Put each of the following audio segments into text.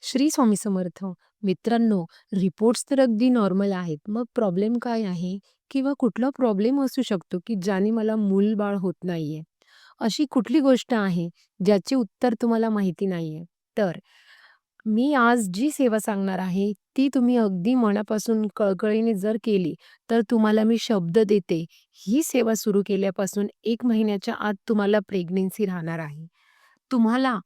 श्री स्वामी समर्थ. मित्रांनो, रिपोर्ट्स तर अगदी नॉर्मल आहेत. मग प्रॉब्लेम काय आहे? किंवा कुठला प्रॉब्लेम असू शकतो, की ज्याने मला मूल-बाळ होत नाहीये? अशी कुठली गोष्ट आहे, ज्याचे उत्तर तुम्हाला माहिती नाहीये? तर मी आज जी सेवा सांगणार आहे, ती तुम्ही अगदी मनापासून कळकळीने जर केली, तर तुम्हाला मी शब्द देते, ही सेवा सुरू केल्यापासून 1 महिन्याच्या आत तुम्हाला प्रेग्नन्सी राहणार आहे. तुम्हाला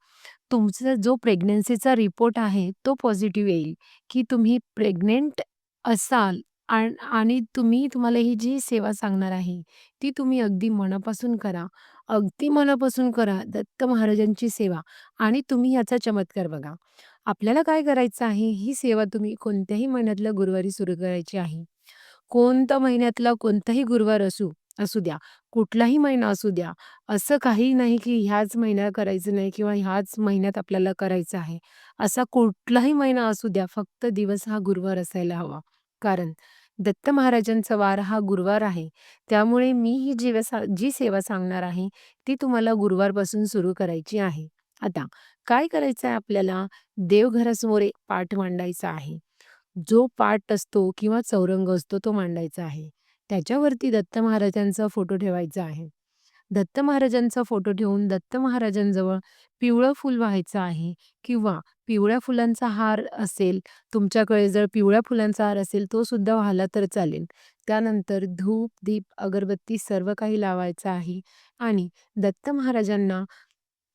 तुमचा जो प्रेग्नन्सीचा रिपोर्ट आहे, तो पॉझिटिव्ह येईल, की तुम्ही प्रेग्नंट असाल आणि तुम्हाला ही जी सेवा सांगणार आहे, ती तुम्ही अगदी मनापासून करा. अगदी मनापासून करा दत्त महाराजांची सेवा आणि तुम्ही याचा चमत्कार बघा. आपल्याला काय करायचं आहे, ही सेवा तुम्ही कोणत्याही महिन्यातल्या गुरुवारी सुरू करायची आहे. कोणता महिन्यातला कोणताही गुरुवार असू असू द्या, कुठलाही महिना असू द्या. असं काही नाही की ह्याच महिन्यात करायचं नाही किंवा ह्याच महिन्यात आपल्याला करायचं आहे. असा कुठलाही महिना असू द्या, फक्त दिवस हा गुरुवार असायला हवा. कारण दत्त महाराजांचा वार हा गुरुवार आहे. त्यामुळे मी ही जी सेवा सांगणार आहे, ती तुम्हाला गुरुवारपासून सुरू करायची आहे. आता काय करायचं आहे आपल्याला? देवघरासमोर एक पाट मांडायचा आहे. जो पाट असतो किंवा चौरंग असतो तो मांडायचा आहे. त्याच्यावरती दत्त महाराजांचा फोटो ठेवायचा आहे. दत्त महाराजांचा फोटो ठेवून दत्त महाराजांजवळ पिवळं फूल व्हायचं आहे किंवा पिवळ्या फुलांचा हार असेल, तुमच्याकडे जर पिवळ्या फुलांचा हार असेल तो सुद्धा वाहिला तर चालेल. त्यानंतर धूप, दीप, अगरबत्ती सर्व काही लावायचं आहे आणि दत्त महाराजांना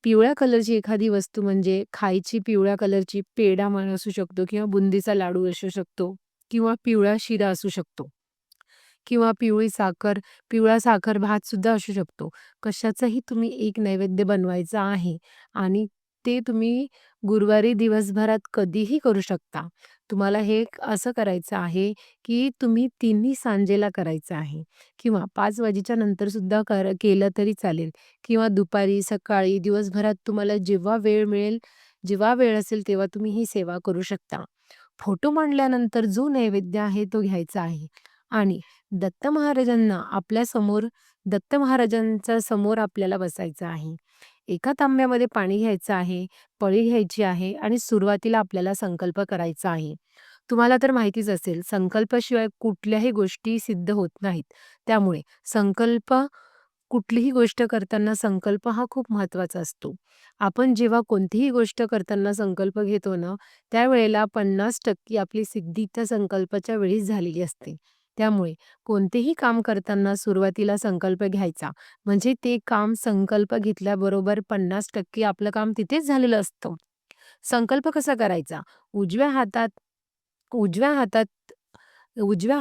पिवळ्या कलरची एखादी वस्तू म्हणजे खायची पिवळ्या कलरची पेढा म्हणा असू शकतो किंवा बुंदीचा लाडू असू शकतो किंवा पिवळा शिरा असू शकतो किंवा पिवळा साखर भातसुद्धा असू शकतो. कशाचाही तुम्ही एक नैवेद्य बनवायचा आहे आणि ते तुम्ही गुरुवारी दिवसभरात कधीही करू शकता. तुम्हाला हे असं करायचं आहे, की तुम्ही तिन्ही सांजेला करायचं आहे किंवा 5 वाजेच्या नंतरसुद्धा केलं तरी चालेल किंवा दुपारी, सकाळी, दिवसभरात तुम्हाला जेव्हा वेळ मिळेल, जेव्हा वेळ असेल तेव्हा तुम्ही ही सेवा करू शकता. फोटो मांडल्यानंतर जो नैवेद्य आहे तो घ्यायचा आहे आणि दत्त महाराजांना आपल्यासमोर दत्त महाराजांच्या समोर आपल्याला बसायचं आहे. एका तांब्यामध्ये पाणी घ्यायचं आहे, पळी घ्यायची आहे आणि सुरुवातीला आपल्याला संकल्प करायचा आहे. तुम्हाला तर माहितीच असेल, संकल्पाशिवाय कुठल्याही गोष्टी सिद्ध होत नाहीत. त्यामुळे कुठलीही गोष्ट करताना संकल्प हा खूप महत्त्वाचा असतो. आपण जेव्हा कोणतीही गोष्ट करताना संकल्प घेतो ना, त्यावेळेला 50% आपली सिद्धी त्या संकल्पाच्या वेळीच झालेली असते. त्यामुळे कोणतेही काम करताना सुरुवातीला संकल्प घ्यायचा. म्हणजे ते काम संकल्प घेतल्याबरोबर 50% आपलं काम तिथेच झालेलं असतं. संकल्प कसा करायचा? उजव्या हातात उजव्या हातात उजव्या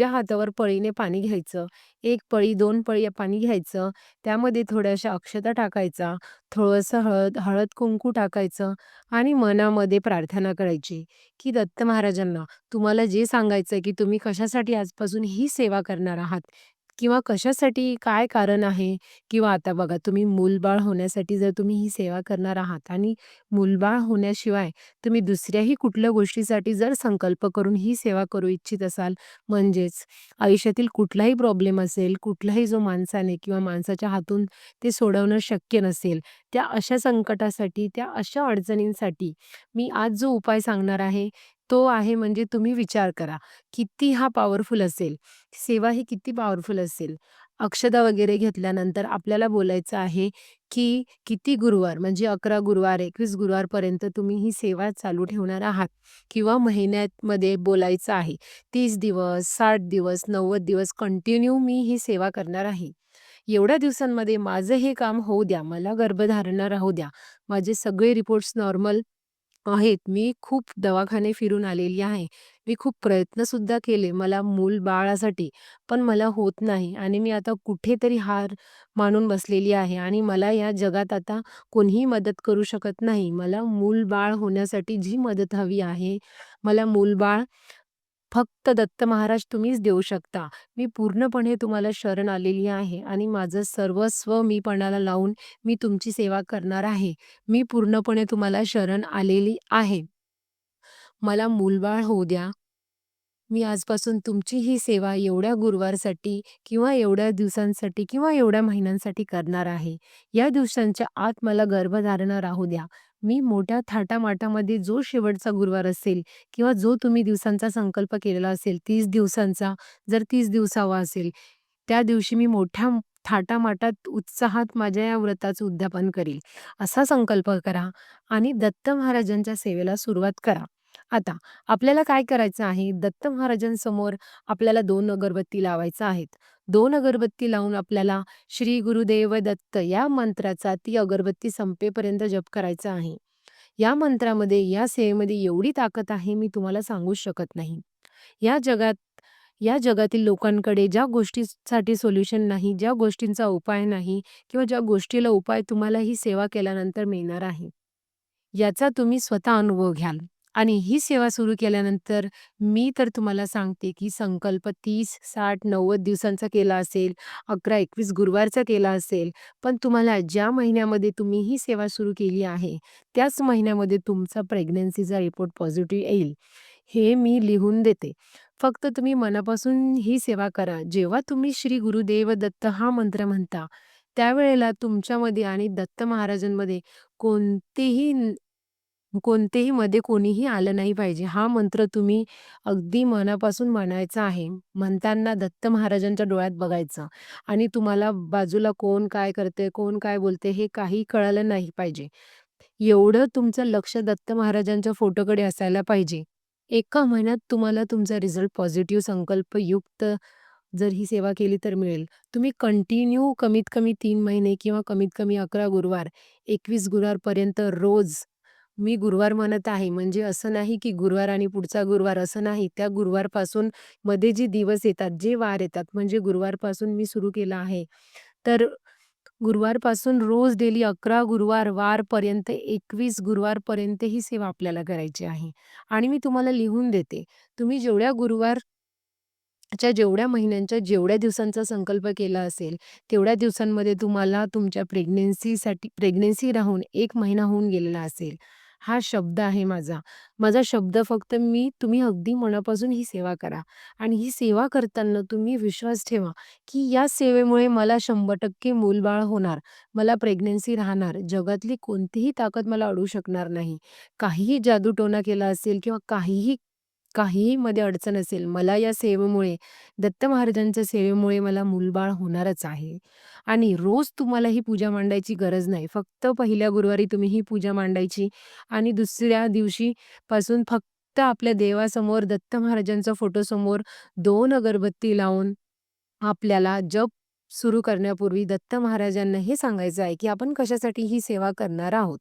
हातावर पळीने पाणी घ्यायचं. 1 पळी, 2 पळी पाणी घ्यायचं. त्यामध्ये थोड्याशा अक्षता टाकायचा, थोडंसं हळद-कुंकू टाकायचं आणि मनामध्ये प्रार्थना करायची, की दत्त महाराजांना तुम्हाला जे सांगायचंय, की तुम्ही कशासाठी आजपासून ही सेवा करणार आहात किंवा कशासाठी, काय कारण आहे किंवा आता बघा तुम्ही मूल-बाळ होण्यासाठी जर तुम्ही ही सेवा करणार आहात आणि मूल-बाळ होण्याशिवाय तुम्ही दुसऱ्याही कुठल्या गोष्टीसाठी जर संकल्प करून ही सेवा करू इच्छित असाल, म्हणजेच आयुष्यातील कुठलाही प्रॉब्लेम असेल, कुठलाही जो माणसाने किंवा माणसाच्या हातून ते सोडवणं शक्य नसेल, त्या अशा संकटासाठी, त्या अशा अडचणींसाठी मी आज जो उपाय सांगणार आहे, तो आहे म्हणजे तुम्ही विचार करा, किती हा पॉवरफुल असेल, सेवा ही किती पॉवरफुल असेल. अक्षता वगैरे घेतल्यानंतर आपल्याला बोलायचं आहे, की किती गुरुवार म्हणजे 11 गुरुवार, 21 गुरुवारपर्यंत तुम्ही ही सेवा चालू ठेवणार आहात किंवा महिन्यामध्ये बोलायचं आहे. 30 दिवस, 60 दिवस, 90 दिवस कंटिन्यू मी ही सेवा करणार आहे. एवढ्या दिवसांमध्ये माझं हे काम होऊ द्या, मला गर्भधारणा राहू द्या, माझे सगळे रिपोर्ट्स नॉर्मल आहेत. मी खूप दवाखाने फिरून आलेली आहे. मी खूप प्रयत्नसुद्धा केले मला मूल-बाळासाठी, पण मला होत नाही आणि मी आता कुठेतरी हार मानून बसलेली आहे आणि मला या जगात आता कोणीही मदत करू शकत नाही. मला मूल-बाळ होण्यासाठी जी मदत हवी आहे, मला मूल-बाळ फक्त दत्त महाराज तुम्हीच देऊ शकता. मी पूर्णपणे तुम्हाला शरण आलेली आहे आणि माझं सर्वस्व मी पणाला लावून मी तुमची सेवा करणार आहे. मी पूर्णपणे तुम्हाला शरण आलेली आहे. मला मूलबाळ होऊ द्या. मी आजपासून तुमची ही सेवा एवढ्या गुरुवारसाठी किंवा एवढ्या दिवसांसाठी किंवा एवढ्या महिन्यांसाठी करणार आहे. या दिवसांच्या आत मला गर्भधारणा राहू द्या. मी मोठ्या थाटामाटामध्ये जो शेवटचा गुरुवार असेल किंवा जो तुम्ही दिवसांचा संकल्प केलेला असेल 30 दिवसांचा, जर 30 दिवसावा असेल, त्या दिवशी मी मोठ्या थाटामाटात, उत्साहात माझ्या या व्रताचं उद्यापन करील, असा संकल्प करा आणि दत्त महाराजांच्या सेवेला सुरुवात करा. आता आपल्याला काय करायचं आहे, दत्त महाराजांसमोर आपल्याला 2 अगरबत्ती लावायच्या आहेत. 2 अगरबत्ती लावून आपल्याला श्री गुरुदेव दत्त या मंत्राचा ती अगरबत्ती संपेपर्यंत जप करायचा आहे. या मंत्रामध्ये, या सेवेमध्ये एवढी ताकद आहे, मी तुम्हाला सांगूच शकत नाही. या जगात या जगातील लोकांकडे ज्या गोष्टीसाठी सोल्युशन नाही, ज्या गोष्टींचा उपाय नाही किंवा ज्या गोष्टीला उपाय तुम्हाला ही सेवा केल्यानंतर मिळणार आहे, याचा तुम्ही स्वतः अनुभव घ्याल. आणि ही सेवा सुरू केल्यानंतर मी तर तुम्हाला सांगते, की संकल्प 30, 60, 90 दिवसांचा केला असेल, 11-21 गुरुवारचा केला असेल, पण तुम्हाला ज्या महिन्यामध्ये तुम्ही ही सेवा सुरू केली आहे, त्याच महिन्यामध्ये तुमचा प्रेग्नन्सीचा रिपोर्ट पॉझिटिव्ह येईल. हे मी लिहून देते. फक्त तुम्ही मनापासून ही सेवा करा. जेव्हा तुम्ही श्री गुरुदेव दत्त हा मंत्र म्हणता, त्यावेळेला तुमच्यामध्ये आणि दत्त महाराजांमध्ये कोणतेही कोणतेही मध्ये कोणीही आलं नाही पाहिजे. हा मंत्र तुम्ही अगदी मनापासून म्हणायचा आहे. म्हणताना दत्त महाराजांच्या डोळ्यात बघायचं आणि तुम्हाला बाजूला कोण काय करते, कोण काय बोलते हे काही कळालं नाही पाहिजे. एवढं तुमचं लक्ष दत्त महाराजांच्या फोटोकडे असायला पाहिजे. एका महिन्यात तुम्हाला तुमचा रिझल्ट पॉझिटिव्ह संकल्पयुक्त जर ही सेवा केली तर मिळेल. तुम्ही कंटिन्यू कमीत कमी 3 महिने किंवा कमीत कमी 11 गुरुवार, 21 गुरुवारपर्यंत रोज मी गुरुवार म्हणत आहे, म्हणजे असं नाही की गुरुवार आणि पुढचा गुरुवार असं नाही. त्या गुरुवारपासून मध्ये जे दिवस येतात, जे वार येतात, म्हणजे गुरुवारपासून मी सुरू केलं आहे. तर गुरुवारपासून रोज डेली 11 गुरुवार वारपर्यंत 21 गुरुवारपर्यंत ही सेवा आपल्याला करायची आहे. आणि मी तुम्हाला लिहून देते. तुम्ही जेवढ्या महिन्यांच्या जेवढ्या दिवसांचा संकल्प केला असेल, तेवढ्या दिवसांमध्ये तुम्हाला तुमच्या प्रेग्नन्सी राहून 1 महिना होऊन गेलेला असेल. हा शब्द आहे माझा. माझा शब्द फक्त तुम्ही अगदी मनापासून ही सेवा करा आणि ही सेवा करताना तुम्ही विश्वास ठेवा, की या सेवेमुळे मला 100% मूलबाळ होणार. मला प्रेग्नन्सी राहणार. जगातली कोणतीही ताकद मला अडवू शकणार नाही. काहीही जादूटोणा केला असेल किंवा काहीही मध्ये अडचण असेल, मला या सेवेमुळे, दत्त महाराजांच्या सेवेमुळे मला मूलबाळ होणारच आहे. आणि रोज तुम्हाला ही पूजा मांडायची गरज नाही. फक्त पहिल्या गुरुवारी तुम्ही ही पूजा मांडायची आणि दुसऱ्या दिवशीपासून फक्त आपल्या देवासमोर, दत्त महाराजांच्या फोटोसमोर 2 अगरबत्ती लावून आपल्याला जप सुरू करण्यापूर्वी दत्त महाराजांना हे सांगायचं आहे, की आपण कशासाठी ही सेवा करणार आहोत.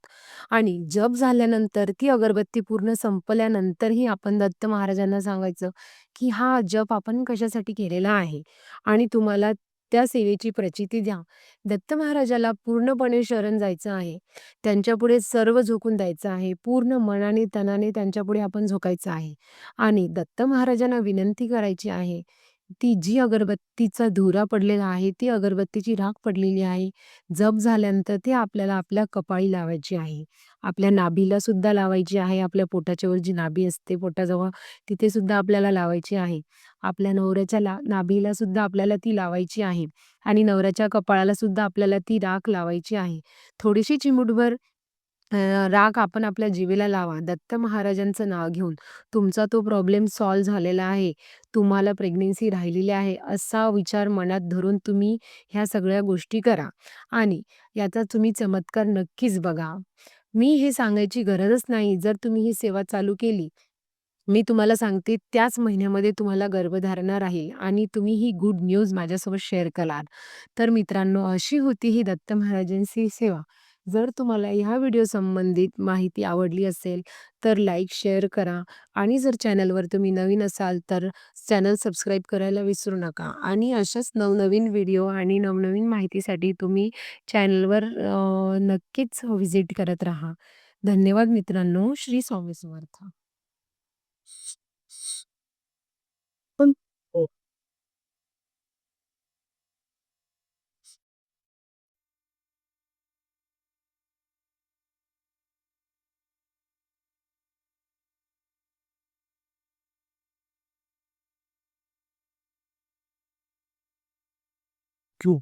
आणि जप झाल्यानंतर ती अगरबत्ती पूर्ण संपल्यानंतरही आपण दत्त महाराजांना सांगायचं, की हा जप आपण कशासाठी केलेला आहे आणि तुम्हाला त्या सेवेची प्रचिती द्या. दत्त महाराजाला पूर्णपणे शरण जायचं आहे. त्यांच्यापुढे सर्व झोकून द्यायचं आहे. पूर्ण मनाने, तनाने त्यांच्यापुढे आपण झोकायचं आहे आणि दत्त महाराजांना विनंती करायची आहे, ती जी अगरबत्तीचा धुरा पडलेला आहे, ती अगरबत्तीची राख पडलेली आहे. जप झाल्यानंतर ती आपल्याला आपल्या कपाळी लावायची आहे. आपल्या नाभीला सुद्धा लावायची आहे. आपल्या पोटाच्या वर जी नाभी असते पोटाजवळ, तिथे सुद्धा आपल्याला लावायची आहे. आपल्या नवऱ्याच्या नाभीला सुद्धा आपल्याला ती लावायची आहे आणि नवऱ्याच्या कपाळाला सुद्धा आपल्याला ती राख लावायची आहे. थोडीशी चिमूटभर राख आपण आपल्या जिभेला लावा. दत्त महाराजांचं नाव घेऊन तुमचा तो प्रॉब्लेम सॉल्व्ह झालेला आहे. तुम्हाला प्रेग्नन्सी राहिलेली आहे, असा विचार मनात धरून तुम्ही ह्या सगळ्या गोष्टी करा आणि याचा तुम्ही चमत्कार नक्कीच बघा. मी हे सांगायची गरजच नाही. जर तुम्ही ही सेवा चालू केली, मी तुम्हाला सांगते त्याच महिन्यामध्ये तुम्हाला गर्भधारणा राहील आणि तुम्ही ही गुड न्यूज माझ्यासोबत शेअर कराल. तर मित्रांनो, अशी होती ही दत्त महाराजांची सेवा. जर तुम्हाला ह्या व्हिडिओ संबंधित माहिती आवडली असेल, तर लाईक, शेअर करा आणि जर चॅनलवर तुम्ही नवीन असाल, तर चॅनल सबस्क्राईब करायला विसरू नका आणि अशाच नवनवीन व्हिडिओ आणि नवनवीन माहितीसाठी तुम्ही चॅनलवर नक्कीच व्हिजिट करत राहा. धन्यवाद मित्रांनो. श्री स्वामी समर्थ. पण हो. क्यों?